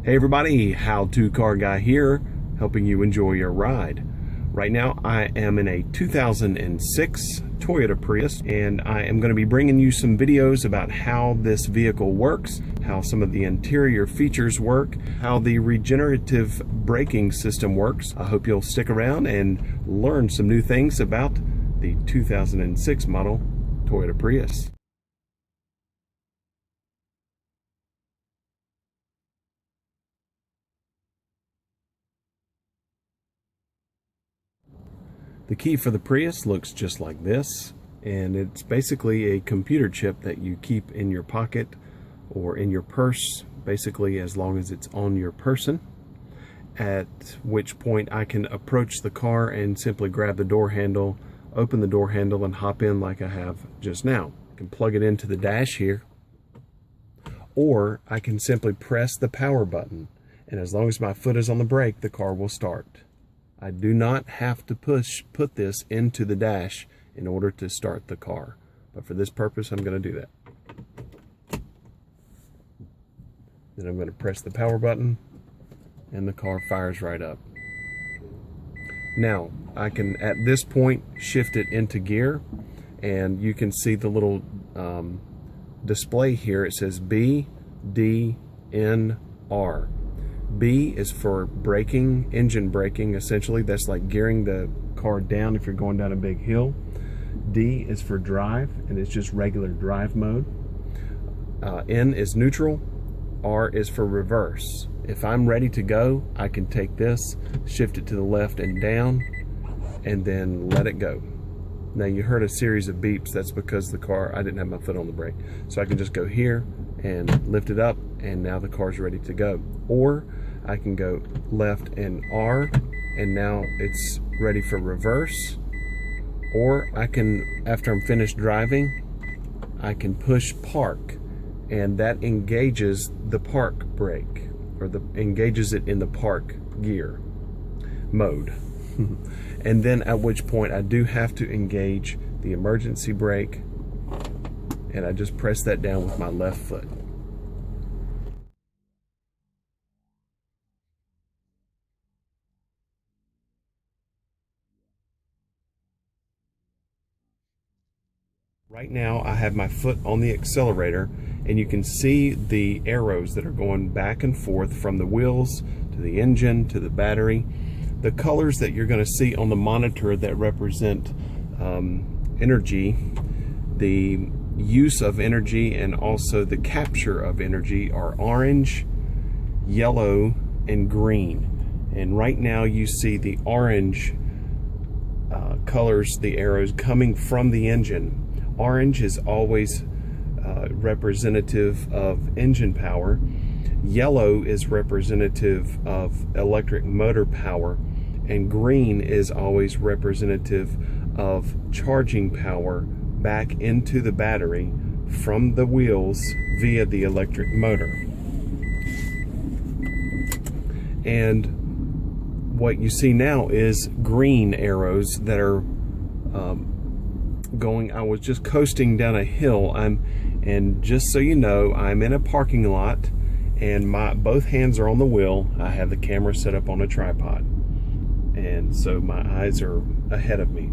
Hey everybody, How To Car Guy here, helping you enjoy your ride. Right now I am in a 2006 Toyota Prius, and I am going to be bringing you some videos about how this vehicle works, how some of the interior features work, how the regenerative braking system works. I hope you'll stick around and learn some new things about the 2006 model Toyota Prius. The key for the Prius looks just like this, and it's basically a computer chip that you keep in your pocket or in your purse, basically as long as it's on your person, at which point I can approach the car and simply grab the door handle, open the door handle, and hop in like I have just now. I can plug it into the dash here, or I can simply press the power button, and as long as my foot is on the brake, the car will start. I do not have to put this into the dash in order to start the car. But for this purpose, I'm going to do that. Then I'm going to press the power button and the car fires right up. Now, I can, at this point, shift it into gear, and you can see the little display here. It says B, D, N, R. B is for braking, engine braking, essentially. That's like gearing the car down if you're going down a big hill. D is for drive, and it's just regular drive mode. N is neutral. R is for reverse. If I'm ready to go, I can take this, shift it to the left and down, and then let it go. Now you heard a series of beeps. That's because the car, I didn't have my foot on the brake. So I can just go here and lift it up, and now the car's ready to go. Or I can go left and R, and now it's ready for reverse. Or I can, after I'm finished driving, I can push park, and that engages the park brake, or engages it in the park gear mode. And then at which point I do have to engage the emergency brake, and I just press that down with my left foot. Right now I have my foot on the accelerator, and you can see the arrows that are going back and forth from the wheels to the engine to the battery. The colors that you're going to see on the monitor that represent energy, the use of energy, and also the capture of energy are orange, yellow, and green. And right now you see the orange colors, the arrows coming from the engine. Orange is always representative of engine power. Yellow is representative of electric motor power, and green is always representative of charging power back into the battery from the wheels via the electric motor. And what you see now is green arrows that are going. I was just coasting down a hill, and just so you know, I'm in a parking lot, and both hands are on the wheel. I have the camera set up on a tripod, and so my eyes are ahead of me.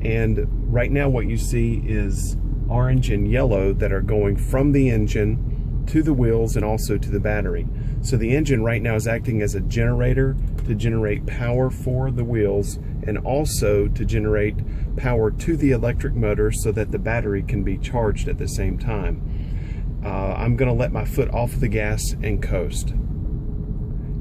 And right now what you see is orange and yellow that are going from the engine to the wheels and also to the battery. So the engine right now is acting as a generator to generate power for the wheels, and also to generate power to the electric motor so that the battery can be charged at the same time. I'm going to let my foot off the gas and coast.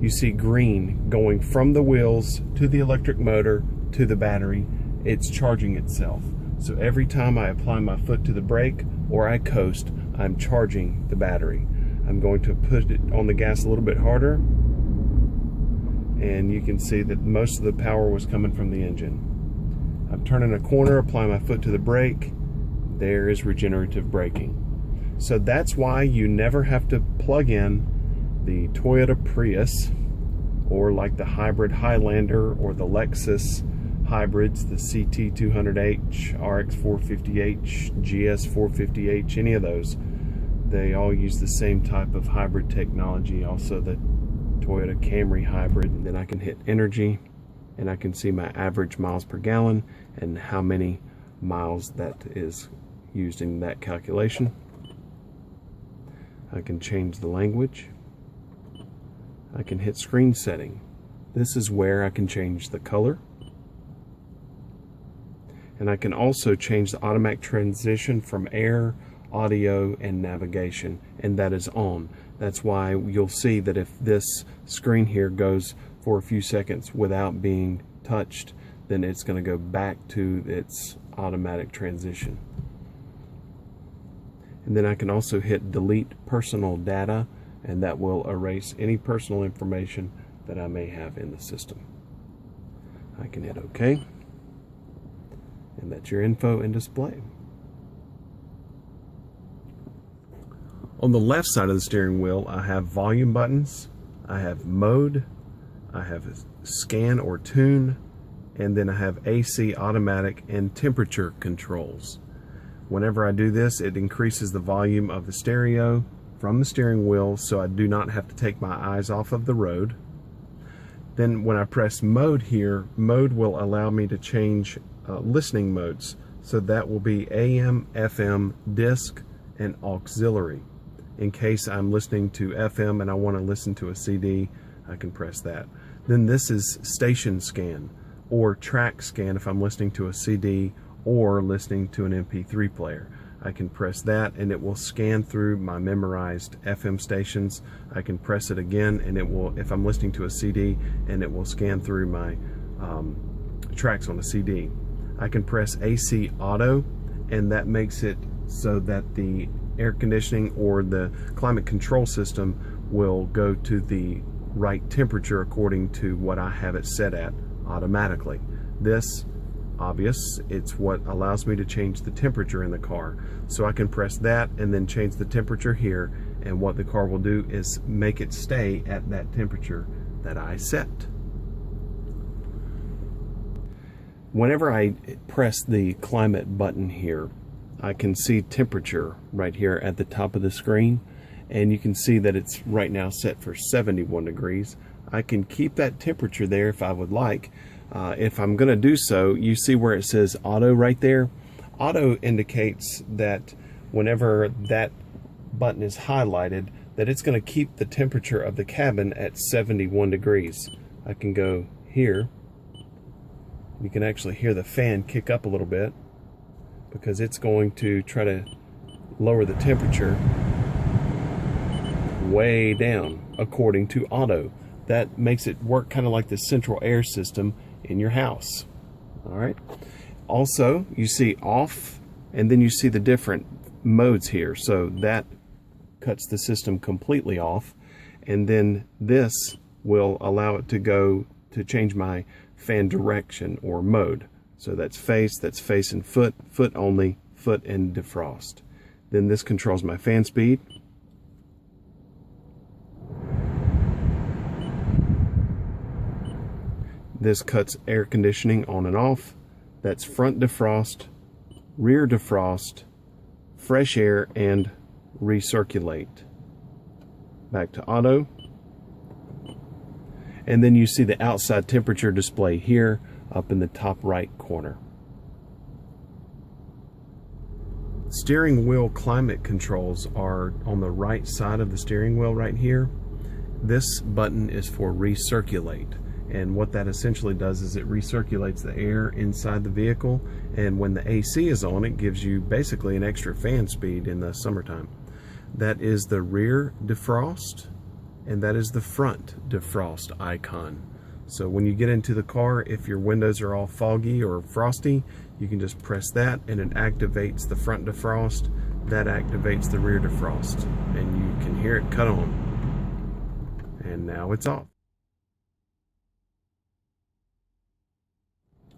You see green going from the wheels to the electric motor to the battery. It's charging itself. So every time I apply my foot to the brake or I coast, I'm charging the battery. I'm going to put it on the gas a little bit harder, and you can see that most of the power was coming from the engine. I'm turning a corner, apply my foot to the brake. There is regenerative braking. So that's why you never have to plug in the Toyota Prius, or like the hybrid Highlander or the Lexus hybrids, the CT200H, RX450H, GS450H, any of those. They all use the same type of hybrid technology. Also the Toyota Camry hybrid. And then I can hit energy and I can see my average miles per gallon and how many miles that is used in that calculation. I can change the language. I can hit screen setting. This is where I can change the color. And I can also change the automatic transition from air, audio, and navigation, and that is on. That's why you'll see that if this screen here goes for a few seconds without being touched, then it's going to go back to its automatic transition. And then I can also hit delete personal data, and that will erase any personal information that I may have in the system. I can hit OK. And that's your info and display. On the left side of the steering wheel, I have volume buttons, I have mode, I have scan or tune, and then I have AC automatic and temperature controls. Whenever I do this, it increases the volume of the stereo from the steering wheel so I do not have to take my eyes off of the road. Then when I press mode here, mode will allow me to change listening modes. So that will be AM, FM, disc, and auxiliary. In case I'm listening to FM and I want to listen to a CD, I can press that. Then this is station scan or track scan if I'm listening to a CD or listening to an MP3 player. I can press that and it will scan through my memorized FM stations. I can press it again and it will, if I'm listening to a CD, and it will scan through my tracks on the CD. I can press AC auto, and that makes it so that the air conditioning or the climate control system will go to the right temperature according to what I have it set at automatically. This, obvious, it's what allows me to change the temperature in the car. So I can press that and then change the temperature here, and what the car will do is make it stay at that temperature that I set. Whenever I press the climate button here, I can see temperature right here at the top of the screen, and you can see that it's right now set for 71 degrees. I can keep that temperature there if I would like. If I'm going to do so, you see where it says auto right there. Auto indicates that whenever that button is highlighted, that it's going to keep the temperature of the cabin at 71 degrees. I can go here. You can actually hear the fan kick up a little bit because it's going to try to lower the temperature way down according to auto. That makes it work kind of like the central air system in your house. All right. Also, you see off, and then you see the different modes here. So that cuts the system completely off, and then this will allow it to go to change my fan direction or mode. So that's face and foot, foot only, foot and defrost. Then this controls my fan speed. This cuts air conditioning on and off. That's front defrost, rear defrost, fresh air, and recirculate. Back to auto. And then you see the outside temperature display here up in the top right corner. Steering wheel climate controls are on the right side of the steering wheel right here. This button is for recirculate. And what that essentially does is it recirculates the air inside the vehicle, and when the AC is on, it gives you basically an extra fan speed in the summertime. That is the rear defrost, and that is the front defrost icon. So when you get into the car, if your windows are all foggy or frosty, you can just press that and it activates the front defrost. That activates the rear defrost, and you can hear it cut on. And now it's off.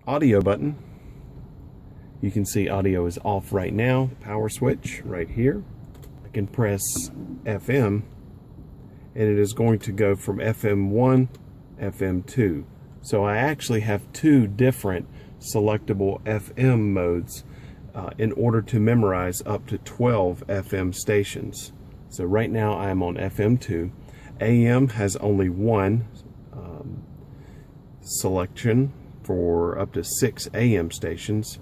Audio button. You can see audio is off right now. Power switch right here. I can press FM, and it is going to go from FM1, FM2. So I actually have two different selectable FM modes in order to memorize up to 12 FM stations. So right now I'm on FM2. AM has only one selection for up to 6 AM stations.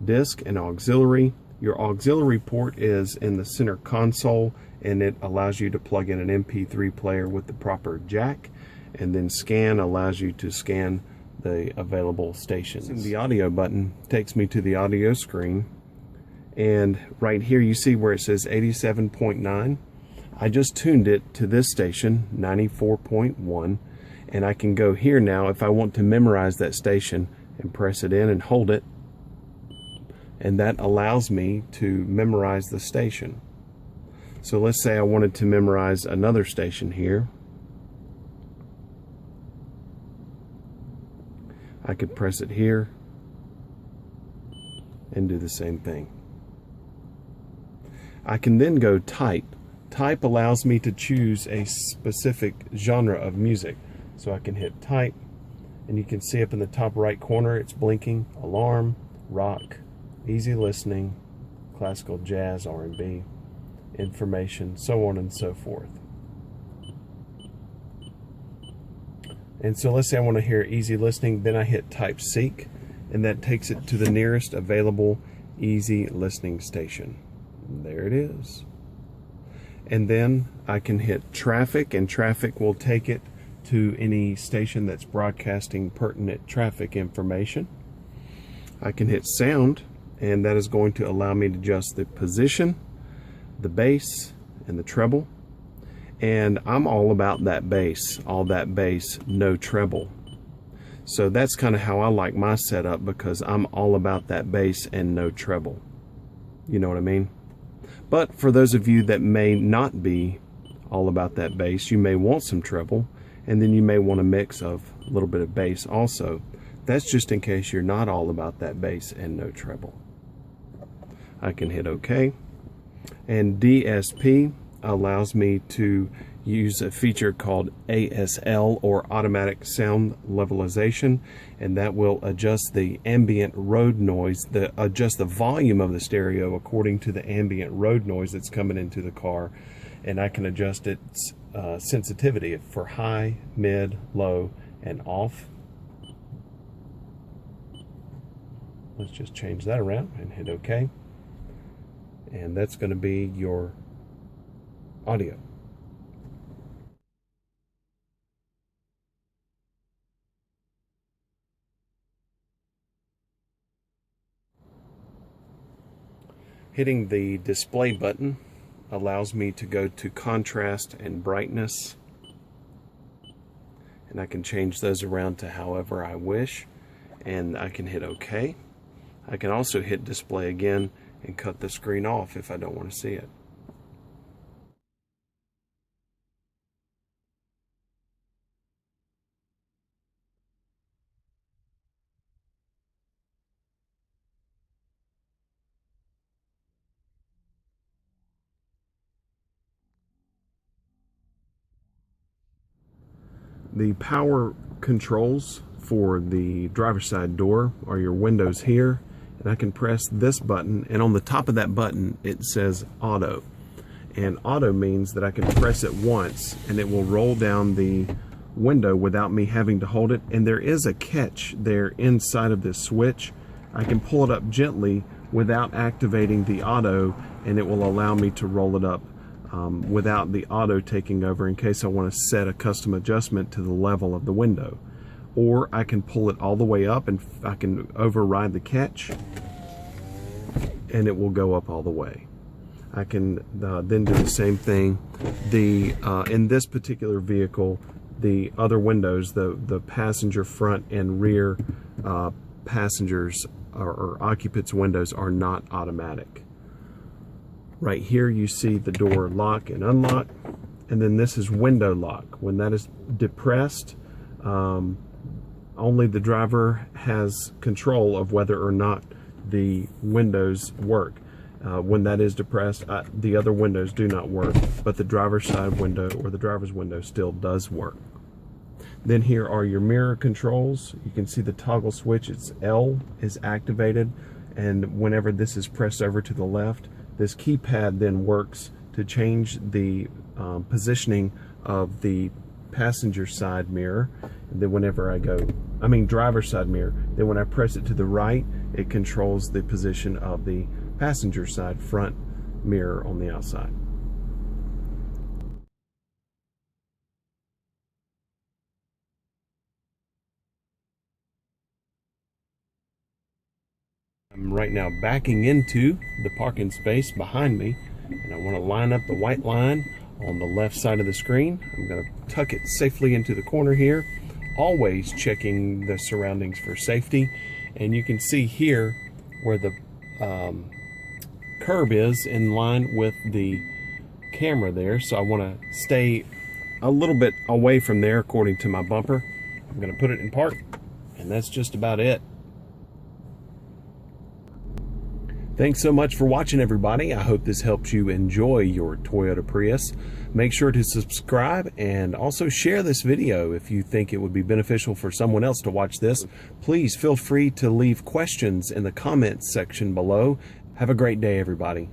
Disc and auxiliary. Your auxiliary port is in the center console, and it allows you to plug in an MP3 player with the proper jack. And then scan allows you to scan the available stations. And the audio button takes me to the audio screen. And right here you see where it says 87.9. I just tuned it to this station, 94.1. And I can go here now if I want to memorize that station and press it in and hold it. And that allows me to memorize the station. So let's say I wanted to memorize another station here. I could press it here and do the same thing. I can then go type. Type allows me to choose a specific genre of music. So I can hit type, and you can see up in the top right corner it's blinking: alarm, rock, easy listening, classical, jazz, R&B, information, so on and so forth. And so let's say I want to hear easy listening, then I hit type seek, and that takes it to the nearest available easy listening station. And there it is. And then I can hit traffic, and traffic will take it to any station that's broadcasting pertinent traffic information. I can hit sound, and that is going to allow me to adjust the position, the bass, and the treble. And I'm all about that bass, all that bass, no treble. So that's kind of how I like my setup, because I'm all about that bass and no treble. You know what I mean? But for those of you that may not be all about that bass, you may want some treble, and then you may want a mix of a little bit of bass also. That's just in case you're not all about that bass and no treble. I can hit OK. And DSP allows me to use a feature called ASL, or automatic sound levelization, and that will adjust the ambient road noise, adjust the volume of the stereo according to the ambient road noise that's coming into the car. And I can adjust its sensitivity for high, mid, low, and off. Let's just change that around and hit OK. And that's going to be your audio. Hitting the display button allows me to go to contrast and brightness, and I can change those around to however I wish, and I can hit OK. I can also hit display again and cut the screen off if I don't want to see it. The power controls for the driver's side door are your windows here, and I can press this button, and on the top of that button it says auto. And auto means that I can press it once and it will roll down the window without me having to hold it. And there is a catch there inside of this switch. I can pull it up gently without activating the auto, and it will allow me to roll it up without the auto taking over, in case I want to set a custom adjustment to the level of the window. Or I can pull it all the way up and I can override the catch, and it will go up all the way. I can then do the same thing. In this particular vehicle, the other windows, the passenger front and rear passengers or occupants windows are not automatic. Right here you see the door lock and unlock, and then this is window lock. When that is depressed, only the driver has control of whether or not the windows work. When that is depressed, the other windows do not work, but the driver's side window or the driver's window still does work. Then here are your mirror controls. You can see the toggle switch, it's L is activated, and whenever this is pressed over to the left, this keypad then works to change the positioning of the passenger side mirror. And then whenever I go, driver's side mirror, then when I press it to the right, it controls the position of the passenger side front mirror on the outside. I'm right now backing into the parking space behind me, and I want to line up the white line on the left side of the screen. I'm going to tuck it safely into the corner here, always checking the surroundings for safety. And you can see here where the curb is in line with the camera there, so I want to stay a little bit away from there according to my bumper. I'm going to put it in park, and that's just about it. Thanks so much for watching, everybody. I hope this helps you enjoy your Toyota Prius. Make sure to subscribe and also share this video if you think it would be beneficial for someone else to watch this. Please feel free to leave questions in the comments section below. Have a great day, everybody.